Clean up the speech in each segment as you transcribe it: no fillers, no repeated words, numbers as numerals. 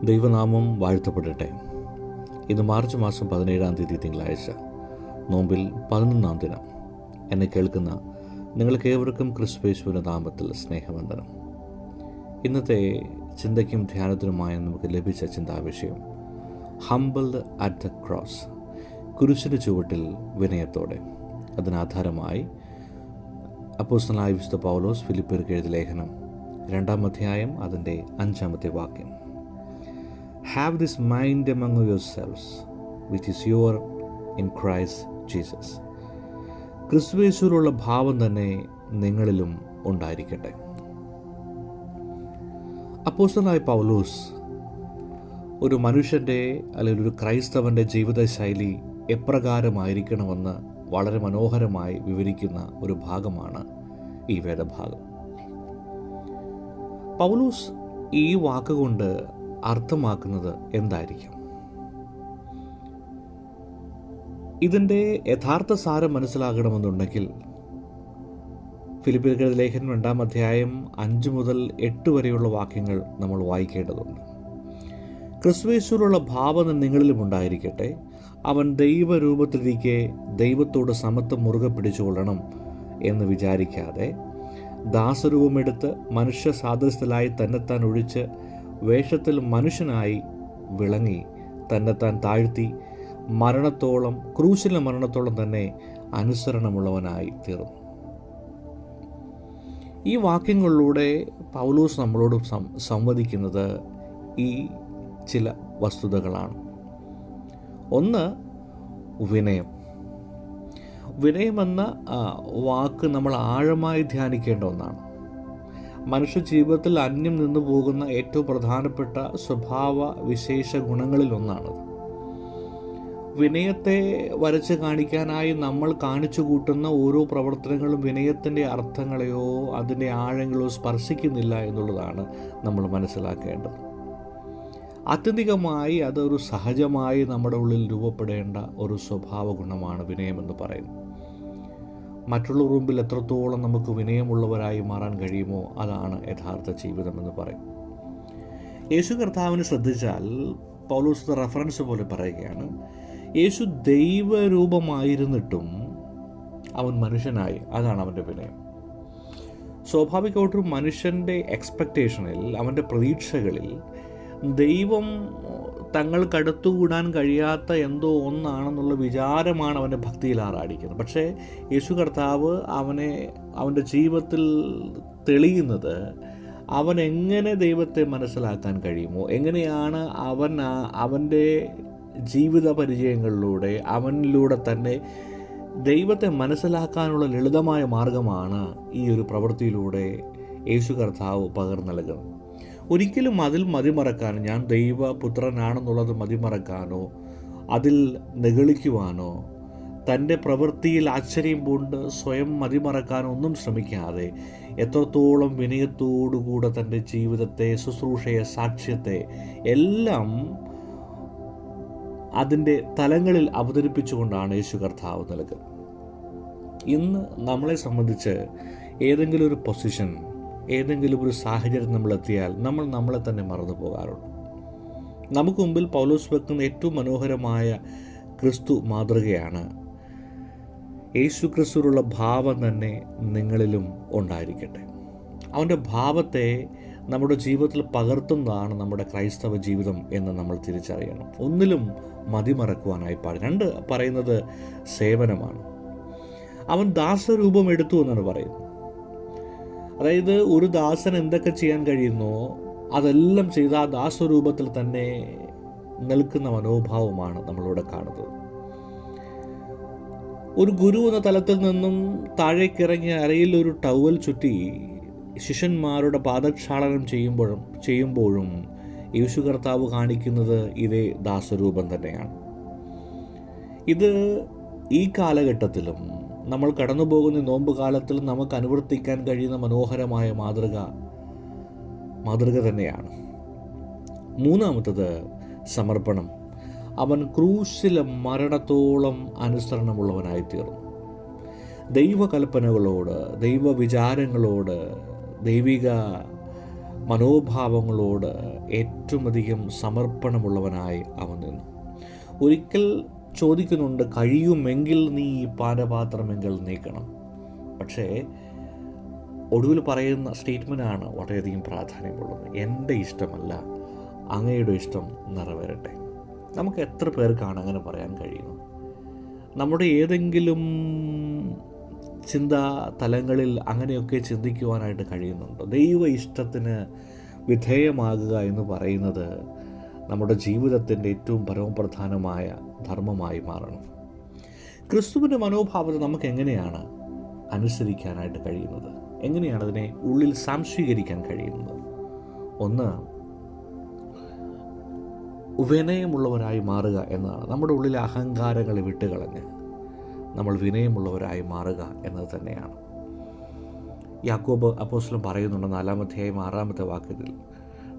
ദൈവനാമം വാഴ്ത്തപ്പെടട്ടെ. ഇന്ന് മാർച്ച് മാസം 17-ാം തീയതി തിങ്കളാഴ്ച, നോമ്പിൽ 11-ാം ദിനം. എന്നെ കേൾക്കുന്ന നിങ്ങൾക്കേവർക്കും ക്രിസ്തുയേശുവിന്റെ നാമത്തിൽ സ്നേഹവന്ദനം. ഇന്നത്തെ ചിന്തയ്ക്കും ധ്യാനത്തിനുമായി നമുക്ക് ലഭിച്ച ചിന്താവിഷയം ഹംബിൾഡ് അറ്റ് ദ ക്രോസ്, കുരിശിന് ചുവട്ടിൽ വിനയത്തോടെ. അതിനാധാരമായി അപ്പോസ്തലനായ വിശുദ്ധ പൗലോസ് ഫിലിപ്പിയർക്ക് എഴുതിയ ലേഖനം 2-ാം അധ്യായം അതിൻ്റെ 5-ാമത്തെ വാക്യം. Have this mind among yourselves, which is your in Christ Jesus. ക്രിസ്തുയേശുവിലുള്ള ഭാവം തന്നെ നിങ്ങളിലും ഉണ്ടായിരിക്കട്ടെ. അപ്പോസ്തലനായ പൗലോസ് ഒരു മനുഷ്യൻ്റെ അല്ലെങ്കിൽ ഒരു ക്രൈസ്തവൻ്റെ ജീവിതശൈലി എപ്രകാരമായിരിക്കണമെന്ന് വളരെ മനോഹരമായി വിവരിക്കുന്ന ഒരു ഭാഗമാണ് ഈ വേദഭാഗം. പൗലോസ് ഈ വാക്കുകൊണ്ട് അർത്ഥമാക്കുന്നത് എന്തായിരിക്കും? ഇതിൻ്റെ യഥാർത്ഥ സാരം മനസ്സിലാകണമെന്നുണ്ടെങ്കിൽ ഫിലിപ്പിയർക്ക് ലേഖനം 2-ാം അധ്യായം 5 മുതൽ 8 വരെയുള്ള വാക്യങ്ങൾ നമ്മൾ വായിക്കേണ്ടതുണ്ട്. ക്രിസ്തുയേശുവിലുള്ള ഭാവം നിങ്ങളിലും ഉണ്ടായിരിക്കട്ടെ. അവൻ ദൈവരൂപത്തിലിരിക്കെ ദൈവത്തോട് സമത്വം മുറുകെ പിടിച്ചുകൊള്ളണം എന്ന് വിചാരിക്കാതെ ദാസരൂപമെടുത്ത് മനുഷ്യ സാദൃശ്യത്തിലായി തന്നെത്താൻ ഒഴിച്ച് വേഷത്തിൽ മനുഷ്യനായി വിളങ്ങി തന്നെത്താൻ താഴ്ത്തി മരണത്തോളം, ക്രൂശിലെ മരണത്തോളം തന്നെ അനുസരണമുള്ളവനായി തീർന്നു. ഈ വാക്യങ്ങളിലൂടെ പൗലോസ് നമ്മളോട് സംവദിക്കുന്നത് ഈ ചില വസ്തുതകളാണ്. ഒന്ന്, വിനയം. വിനയമെന്ന വാക്ക് നമ്മൾ ആഴമായി ധ്യാനിക്കേണ്ട ഒന്നാണ്. മനുഷ്യ ജീവിതത്തിൽ അന്യം നിന്നു പോകുന്ന ഏറ്റവും പ്രധാനപ്പെട്ട സ്വഭാവ വിശേഷ ഗുണങ്ങളിൽ ഒന്നാണത്. വിനയത്തെ വരച്ച് കാണിക്കാനായി നമ്മൾ കാണിച്ചു കൂട്ടുന്ന ഓരോ പ്രവർത്തനങ്ങളും വിനയത്തിൻ്റെ അർത്ഥങ്ങളെയോ അതിൻ്റെ ആഴങ്ങളോ സ്പർശിക്കുന്നില്ല എന്നുള്ളതാണ് നമ്മൾ മനസ്സിലാക്കേണ്ടത്. ആത്യന്തികമായി അതൊരു സഹജമായി നമ്മുടെ ഉള്ളിൽ രൂപപ്പെടേണ്ട ഒരു സ്വഭാവ ഗുണമാണ് വിനയമെന്ന് പറയുന്നത്. മറ്റുള്ളവർ മുമ്പിൽ എത്രത്തോളം നമുക്ക് വിനയമുള്ളവരായി മാറാൻ കഴിയുമോ അതാണ് യഥാർത്ഥ ജീവിതമെന്ന് പറയും. യേശു കർത്താവിനെ ശ്രദ്ധിച്ചാൽ പൗലോസ് റെഫറൻസ് പോലെ പറയുകയാണ്, യേശു ദൈവരൂപമായിരുന്നിട്ടും അവൻ മനുഷ്യനായി. അതാണ് അവൻ്റെ വിനയം. സ്വാഭാവികമായിട്ടൊരു മനുഷ്യൻ്റെ എക്സ്പെക്റ്റേഷനിൽ, അവൻ്റെ പ്രതീക്ഷകളിൽ ദൈവം തങ്ങൾക്കടുത്തുകൂടാൻ കഴിയാത്ത എന്തോ ഒന്നാണെന്നുള്ള വിചാരമാണ് അവൻ്റെ ഭക്തിയിൽ ആറാടിക്കുന്നത്. പക്ഷേ യേശു കർത്താവ് അവൻ്റെ ജീവിതത്തിൽ തെളിയുന്നത് അവൻ എങ്ങനെ ദൈവത്തെ മനസ്സിലാക്കാൻ കഴിയുമോ, എങ്ങനെയാണ് അവൻ്റെ ജീവിത പരിചയങ്ങളിലൂടെ അവനിലൂടെ തന്നെ ദൈവത്തെ മനസ്സിലാക്കാനുള്ള ലളിതമായ മാർഗമാണ് ഈ ഒരു പ്രവൃത്തിയിലൂടെ യേശു കർത്താവ് പകർന്നു നൽകുന്നത്. ഒരിക്കലും അതിൽ മതിമറക്കാനോ, ഞാൻ ദൈവപുത്രനാണെന്നുള്ളത് മതിമറക്കാനോ, അതിൽ നിഗളിക്കുവാനോ, തൻ്റെ പ്രവൃത്തിയിൽ ആശ്ചര്യം പൂണ്ട് സ്വയം മതിമറക്കാനോ ഒന്നും ശ്രമിക്കാതെ എത്രത്തോളം വിനയത്തോടുകൂടെ തൻ്റെ ജീവിതത്തെ, ശുശ്രൂഷയെ, സാക്ഷ്യത്തെ എല്ലാം അതിൻ്റെ തലങ്ങളിൽ അവതരിപ്പിച്ചുകൊണ്ടാണ് യേശു കർത്താവ് നൽകുന്നത്. ഇന്ന് നമ്മളെ സംബന്ധിച്ച് ഏതെങ്കിലും ഒരു പൊസിഷൻ, ഏതെങ്കിലും ഒരു സാഹചര്യം നമ്മളെത്തിയാൽ നമ്മൾ നമ്മളെ തന്നെ മറന്നു പോകാറുണ്ട്. നമുക്ക് മുമ്പിൽ പൗലോസ് വെക്കുന്ന ഏറ്റവും മനോഹരമായ ക്രിസ്തു മാതൃകയാണ്, യേശു ക്രിസ്തുവിലുള്ള ഭാവം തന്നെ നിങ്ങളിലും ഉണ്ടായിരിക്കട്ടെ. അവൻ്റെ ഭാവത്തെ നമ്മുടെ ജീവിതത്തിൽ പകർത്തുന്നതാണ് നമ്മുടെ ക്രൈസ്തവ ജീവിതം എന്ന് നമ്മൾ തിരിച്ചറിയണം. ഒന്നിലും മതിമറക്കുവാനായി പാടില്ല. 2 പറയുന്നത് സേവനമാണ്. അവൻ ദാസരൂപം എടുത്തു എന്നാണ് പറയുന്നത്. അതായത് ഒരു ദാസൻ എന്തൊക്കെ ചെയ്യാൻ കഴിയുന്നോ അതെല്ലാം ചെയ്ത് ആ ദാസരൂപത്തിൽ തന്നെ നിൽക്കുന്ന മനോഭാവമാണ് നമ്മളിവിടെ കാണുന്നത്. ഒരു ഗുരു എന്ന തലത്തിൽ നിന്നും താഴേക്കിറങ്ങി അരയിൽ ഒരു ടവൽ ചുറ്റി ശിഷ്യന്മാരുടെ പാദക്ഷാളനം ചെയ്യുമ്പോഴും യേശു കർത്താവ് കാണിക്കുന്നത് ഇതേ ദാസരൂപം തന്നെയാണ്. ഇത് ഈ കാലഘട്ടത്തിലും നമ്മൾ കടന്നു പോകുന്ന നോമ്പ് കാലത്തിൽ നമുക്ക് അനുവർത്തിക്കാൻ കഴിയുന്ന മനോഹരമായ മാതൃക തന്നെയാണ്. 3-ാമത്തത് സമർപ്പണം. അവൻ ക്രൂശിലെ മരണത്തോളം അനുസരണമുള്ളവനായിത്തീർന്നു. ദൈവകൽപ്പനകളോട്, ദൈവവിചാരങ്ങളോട്, ദൈവിക മനോഭാവങ്ങളോട് ഏറ്റവും അധികം സമർപ്പണമുള്ളവനായി അവൻ നിന്നു. ഒരിക്കൽ ചോദിക്കുന്നുണ്ട്, കഴിയുമെങ്കിൽ നീ ഈ പാനപാത്രമെങ്കിൽ നീക്കണം. പക്ഷേ ഒടുവിൽ പറയുന്ന സ്റ്റേറ്റ്മെൻറ്റാണ് വളരെയധികം പ്രാധാന്യമുള്ളത്. എൻ്റെ ഇഷ്ടമല്ല, അങ്ങയുടെ ഇഷ്ടം നിറവേറട്ടെ. നമുക്ക് എത്ര പേർക്കാണ് അങ്ങനെ പറയാൻ കഴിയുന്നത്? നമ്മുടെ ഏതെങ്കിലും ചിന്താ തലങ്ങളിൽ അങ്ങനെയൊക്കെ ചിന്തിക്കുവാനായിട്ട് കഴിയുന്നുണ്ടോ? ദൈവ ഇഷ്ടത്തിന് വിധേയമാകുക എന്ന് പറയുന്നത് നമ്മുടെ ജീവിതത്തിൻ്റെ ഏറ്റവും പരമപ്രധാനമായ ധർമ്മമായി മാറണം. ക്രിസ്തുവിൻ്റെ മനോഭാവത്തെ നമുക്ക് എങ്ങനെയാണ് അനുസരിക്കാനായിട്ട് കഴിയുന്നത്? എങ്ങനെയാണ് അതിനെ ഉള്ളിൽ സംശീകരിക്കാൻ കഴിയുന്നത്? ഒന്ന്, വിനയമുള്ളവരായി മാറുക എന്നതാണ്. നമ്മുടെ ഉള്ളിലെ അഹങ്കാരങ്ങളെ വിട്ടുകളഞ്ഞ് നമ്മൾ വിനയമുള്ളവരായി മാറുക എന്നത് തന്നെയാണ്. യാക്കോബ് അപ്പോസ്തലൻ പറയുന്നുണ്ട് 4-ാം അധ്യായം 6-ാമത്തെ വാക്യത്തിൽ,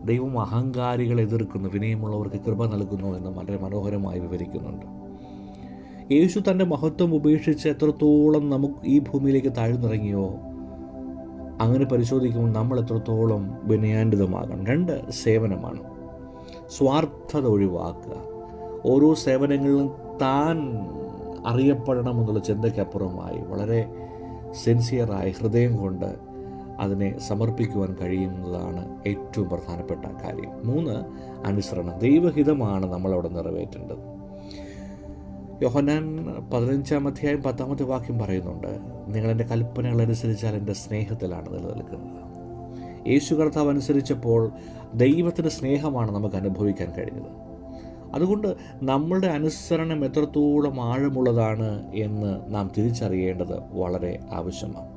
ദൈവം അഹങ്കാരികളെ എതിർക്കുന്നു, വിനയമുള്ളവർക്ക് കൃപ നൽകുന്നു എന്ന് വളരെ മനോഹരമായി വിവരിക്കുന്നുണ്ട്. യേശു തൻ്റെ മഹത്വം ഉപേക്ഷിച്ച് എത്രത്തോളം നമുക്ക് ഈ ഭൂമിയിലേക്ക് താഴ്ന്നിറങ്ങിയോ, അങ്ങനെ പരിശോധിക്കുമ്പോൾ നമ്മൾ എത്രത്തോളം വിനയാന്വിതമാകണം. 2, സേവനമാണ്. സ്വാർത്ഥത ഒഴിവാക്കുക. ഓരോ സേവനങ്ങളിലും താൻ അറിയപ്പെടണമെന്നുള്ള ചിന്തയ്ക്കപ്പുറമായി വളരെ സിൻസിയറായി ഹൃദയം കൊണ്ട് അതിനെ സമർപ്പിക്കുവാൻ കഴിയുന്നതാണ് ഏറ്റവും പ്രധാനപ്പെട്ട കാര്യം. 3, അനുസരണം. ദൈവഹിതമാണ് നമ്മളവിടെ നിറവേറ്റേണ്ടത്. യോഹന്നാൻ 15-ാം അധ്യായം 10-ാമത്തെ വാക്യം പറയുന്നുണ്ട്, നിങ്ങളെൻ്റെ കൽപ്പനകൾ അനുസരിച്ചാൽ എൻ്റെ സ്നേഹത്തിലാണ് നിലനിൽക്കുന്നത്. യേശു കർത്താവ് അനുസരിച്ചപ്പോൾ ദൈവത്തിൻ്റെ സ്നേഹമാണ് നമുക്ക് അനുഭവിക്കാൻ കഴിഞ്ഞത്. അതുകൊണ്ട് നമ്മളുടെ അനുസരണം എത്രത്തോളം ആഴമുള്ളതാണ് എന്ന് നാം തിരിച്ചറിയേണ്ടത് വളരെ ആവശ്യമാണ്.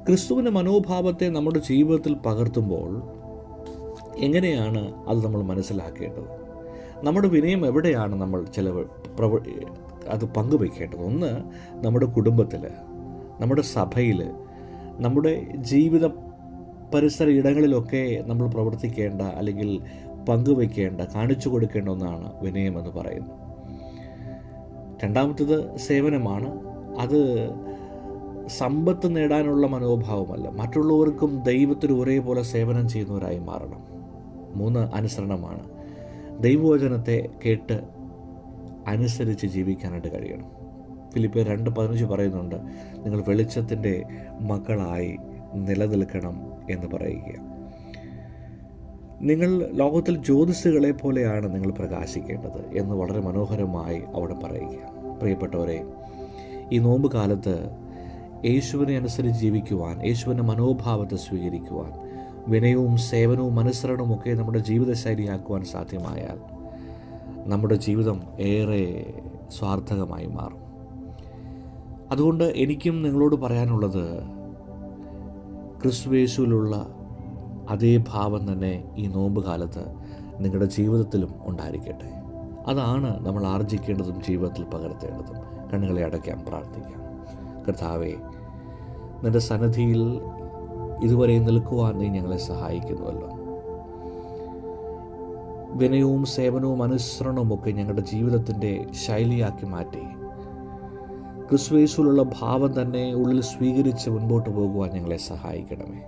ക്രിസ്തുവിൻ്റെ മനോഭാവത്തെ നമ്മുടെ ജീവിതത്തിൽ പകർത്തുമ്പോൾ എങ്ങനെയാണ് അത് നമ്മൾ മനസ്സിലാക്കേണ്ടത്? നമ്മുടെ വിനയം എവിടെയാണ് നമ്മൾ അത് പങ്കുവയ്ക്കേണ്ടത്? ഒന്ന്, നമ്മുടെ കുടുംബത്തിൽ, നമ്മുടെ സഭയിൽ, നമ്മുടെ ജീവിത പരിസര ഇടങ്ങളിലൊക്കെ നമ്മൾ പ്രവർത്തിക്കേണ്ട അല്ലെങ്കിൽ പങ്കുവയ്ക്കേണ്ട, കാണിച്ചു കൊടുക്കേണ്ട ഒന്നാണ് വിനയമെന്ന് പറയുന്നത്. 2-ാമത്തേത് സേവനമാണ്. അത് സമ്പത്ത് നേടാനുള്ള മനോഭാവമല്ല, മറ്റുള്ളവർക്കും ദൈവത്തിന് ഒരേപോലെ സേവനം ചെയ്യുന്നവരായി മാറണം. 3, അനുസരണമാണ്. ദൈവവചനത്തെ കേട്ട് അനുസരിച്ച് ജീവിക്കാനായിട്ട് കഴിയണം. ഫിലിപ്പിയർ 2:15 പറയുന്നുണ്ട്, നിങ്ങൾ വെളിച്ചത്തിൻ്റെ മക്കളായി നിലനിൽക്കണം എന്ന് പറയുക. നിങ്ങൾ ലോകത്തിൽ ജ്യോതിസുകളെ പോലെയാണ് നിങ്ങൾ പ്രകാശിക്കേണ്ടത് എന്ന് വളരെ മനോഹരമായി അവിടെ പറയുക. പ്രിയപ്പെട്ടവരെ, ഈ നോമ്പ് കാലത്ത് യേശുവിനെ അനുസരിച്ച് ജീവിക്കുവാൻ, യേശുവിൻ്റെ മനോഭാവത്തെ സ്വീകരിക്കുവാൻ, വിനയവും സേവനവും അനുസരണവും ഒക്കെ നമ്മുടെ ജീവിതശൈലിയാക്കുവാൻ സാധ്യമായാൽ നമ്മുടെ ജീവിതം ഏറെ സ്വാർത്ഥകമായി മാറും. അതുകൊണ്ട് എനിക്കും നിങ്ങളോട് പറയാനുള്ളത്, ക്രിസ്തുയേശുവിലുള്ള അതേ ഭാവം തന്നെ ഈ നോമ്പ് കാലത്ത് നിങ്ങളുടെ ജീവിതത്തിലും ഉണ്ടായിരിക്കട്ടെ. അതാണ് നമ്മൾ ആർജിക്കേണ്ടതും ജീവിതത്തിൽ പകർത്തേണ്ടതും. കണ്ണുകളെ അടയ്ക്കാം, പ്രാർത്ഥിക്കാം. കർത്താവേ, നിൻ്റെ സന്നിധിയിൽ ഇതുവരെ നിൽക്കുവാൻ നീ ഞങ്ങളെ സഹായിക്കുന്നുവല്ലോ. വിനയവും സേവനവും അനുസരണവും ഒക്കെ ഞങ്ങളുടെ ജീവിതത്തിൻ്റെ ശൈലിയാക്കി മാറ്റി ക്രിസ്തുയേശുവിലുള്ള ഭാവം തന്നെ ഉള്ളിൽ സ്വീകരിച്ച് മുൻപോട്ട് പോകുവാൻ ഞങ്ങളെ സഹായിക്കണമേ.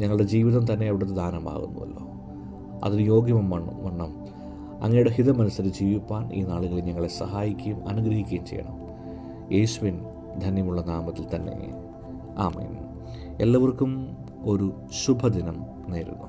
ഞങ്ങളുടെ ജീവിതം തന്നെ അവിടുത്തെ ദാനമാകുന്നുവല്ലോ. അതിന് യോഗ്യവണ്ണം അങ്ങയുടെ ഹിതമനുസരിച്ച് ജീവിപ്പാൻ ഈ നാളുകളിൽ ഞങ്ങളെ സഹായിക്കുകയും അനുഗ്രഹിക്കുകയും ചെയ്യണം. യേശുവിൻ ധന്യമുള്ള നാമത്തിൽ തന്നെ ആമേൻ. എല്ലാവർക്കും ഒരു ശുഭദിനം നേരുന്നു.